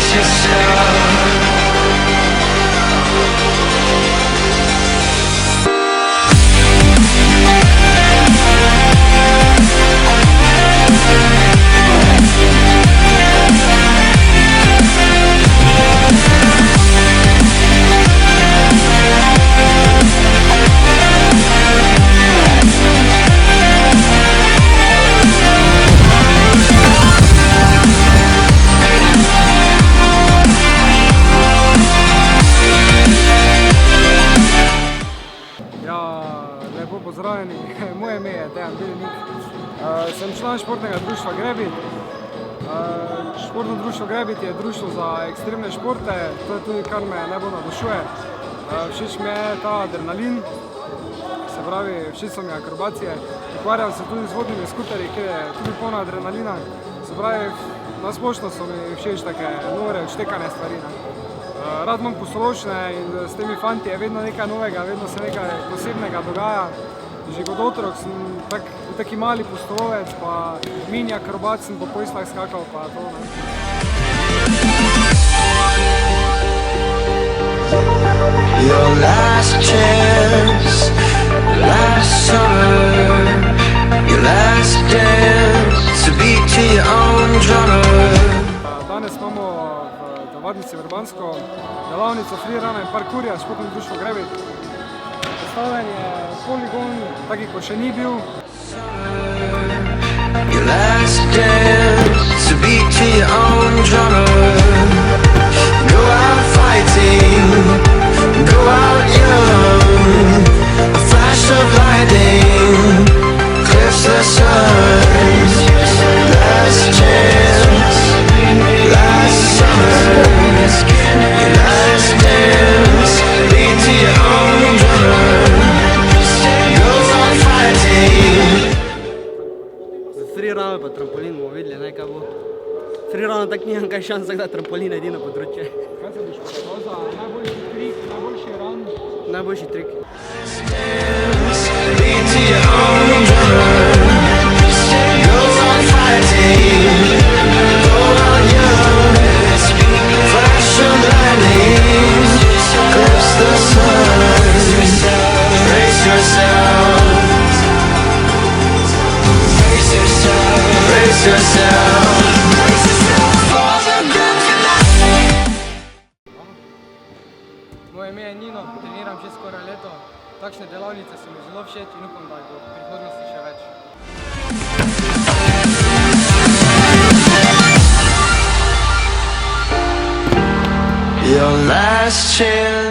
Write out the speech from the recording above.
brace yourself. Lepo pozdravljeni, moje ime je Dejan Belenik, sem član športnega društva Grebit. Športno društvo Grebit je društvo za ekstremne športe, to je tudi kar me najbolj navdušuje. Všeč mi je ta adrenalin, se pravi všeč so mi akrobacije, ukvarjam se tudi z vodnimi skuterji, kjer je tudi polno adrenalina, se pravi nasplošno so mi všeč take nore, odštekane stvari. Rad imam pustolovščine in s temi fanti je vedno nekaj novega, vedno se nekaj posebnega dogaja. Že kot otrok sem taki mali pustolovec, pa mini akrobat sem po poslah skakal, pa to. Your last chance, last summer, your last dance, to beat to your own drummer. Danes imamo v Telovadnici Vrbansko delavnico freeruna in parkurja s športnim društvom Grebit. Postavljen je poligon, taki ko še ni bil. Your last dance, to beat to your own drummer. Go out fighting, go out young. A flash of lightning clips the sun. Last chance, last summer. Your last dance, beat to your own drummer. Go out fighting. Freerun pa trampolin bomo videli, kaj bo. Freerun tak nimam kaj šans, da trampolin je edino področje. Kaj se boš pošel za najboljši trik, najboljši run? Najboljši trik. Beat to your own drummer. Go on fighting, go on young. Flash of lightning clips the sun. Brace yourself. Brace yourself. Brace yourself. Moje ime je Nino, treniram že skoraj leto. Takšne delavnice so mi zelo všeč in upam, da jih bo v prihodnosti še več. Your last chance.